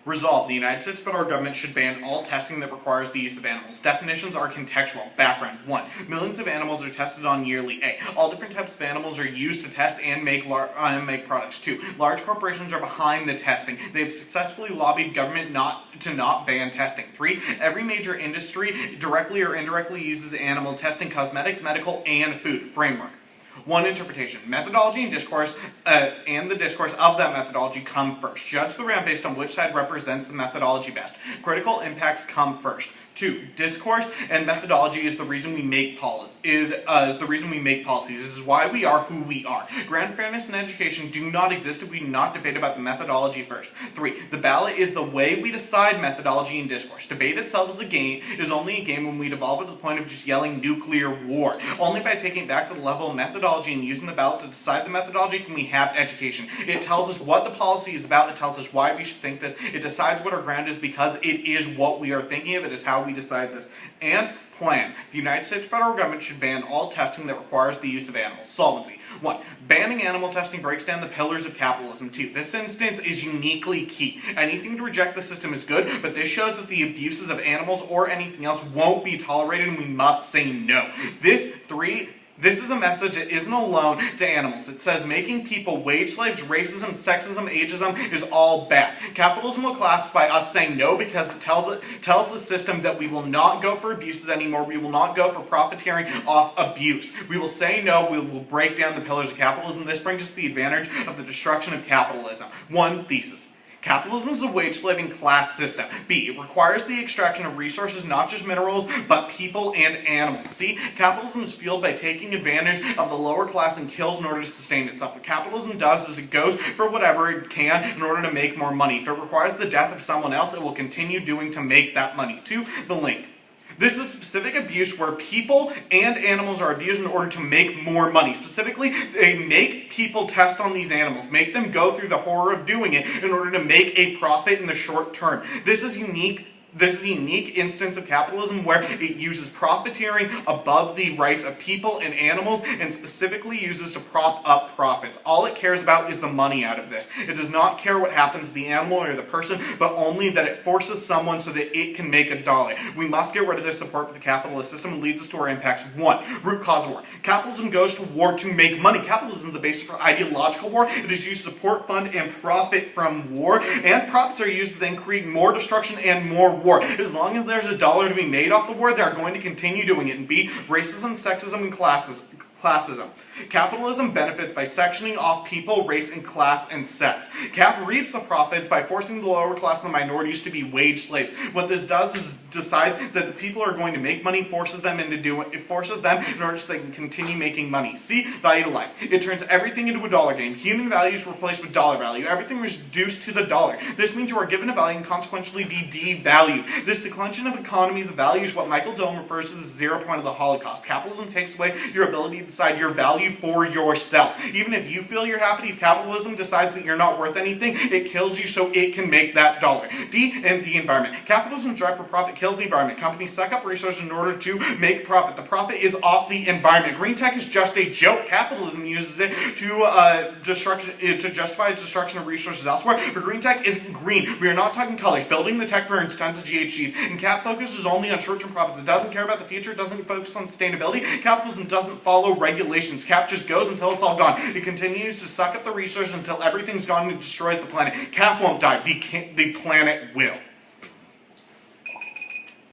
Resolve. The United States federal government should ban all testing that requires the use of animals. Definitions are contextual. Background. 1. Millions of animals are tested on yearly. A. All different types of animals are used to test and make products. 2. Large corporations are behind the testing. They have successfully lobbied government to not ban testing. 3. Every major industry directly or indirectly uses animal testing, cosmetics, medical, and food. Framework. 1. Interpretation. Methodology and discourse, and the discourse of that methodology come first. Judge the round based on which side represents the methodology best. Critical impacts come first. 2. Discourse and methodology is the reason we make policies. This is why we are who we are. Ground fairness and education do not exist if we do not debate about the methodology first. 3. The ballot is the way we decide methodology and discourse. Debate itself is only a game when we devolve it to the point of just yelling nuclear war. Only by taking it back to the level of methodology and using the ballot to decide the methodology can we have education. It tells us what the policy is about. It tells us why we should think this. It decides what our ground is because it is what we are thinking of. It is how we decide this. And plan. The United States federal government should ban all testing that requires the use of animals. Solvency. 1. Banning animal testing breaks down the pillars of capitalism. 2. This instance is uniquely key. Anything to reject the system is good, but this shows that the abuses of animals or anything else won't be tolerated and we must say no. This is a message that isn't alone to animals. It says making people wage slaves, racism, sexism, ageism is all bad. Capitalism will collapse by us saying no because it tells the system that we will not go for abuses anymore. We will not go for profiteering off abuse. We will say no. We will break down the pillars of capitalism. This brings us the advantage of the destruction of capitalism. 1. Thesis. Capitalism is a wage-slaving class system. B. It requires the extraction of resources, not just minerals, but people and animals. C. Capitalism is fueled by taking advantage of the lower class and kills in order to sustain itself. What capitalism does is it goes for whatever it can in order to make more money. If it requires the death of someone else, it will continue doing to make that money. 2. The link. This is specific abuse where people and animals are abused in order to make more money. Specifically, they make people test on these animals, make them go through the horror of doing it in order to make a profit in the short term. This is a unique instance of capitalism where it uses profiteering above the rights of people and animals and specifically uses to prop up profits. All it cares about is the money out of this. It does not care what happens to the animal or the person, but only that it forces someone so that it can make a dollar. We must get rid of this support for the capitalist system and leads us to our impacts. 1. Root cause war. Capitalism goes to war to make money. Capitalism is the basis for ideological war. It is used to support, fund, and profit from war, and profits are used to then create more destruction and more war. As long as there's a dollar to be made off the war, they're going to continue doing it. And B. Racism, sexism, and classism. Capitalism benefits by sectioning off people, race, and class, and sex. Cap reaps the profits by forcing the lower class and the minorities to be wage slaves. What this does is decides that the people are going to make money, forces them into doing it. It forces them in order so they can continue making money. See, value to life. It turns everything into a dollar game. Human value is replaced with dollar value. Everything is reduced to the dollar. This means you are given a value and consequently be devalued. This declension of economies of value is what Michael Dome refers to as the 0 point of the Holocaust. Capitalism takes away your ability to decide your value for yourself. Even if you feel you're happy, if capitalism decides that you're not worth anything, it kills you so it can make that dollar. D. And the environment. Capitalism's drive for profit kills the environment. Companies suck up resources in order to make profit. The profit is off the environment. Green tech is just a joke. Capitalism uses it to justify its destruction of resources elsewhere, but green tech isn't green. We are not talking colors. Building the tech burns tons of GHGs, and cap focuses only on short-term profits. It doesn't care about the future. It doesn't focus on sustainability. Capitalism doesn't follow regulations. Cap just goes until it's all gone. It continues to suck up the resources until everything's gone and destroys the planet. Cap won't die. The planet will.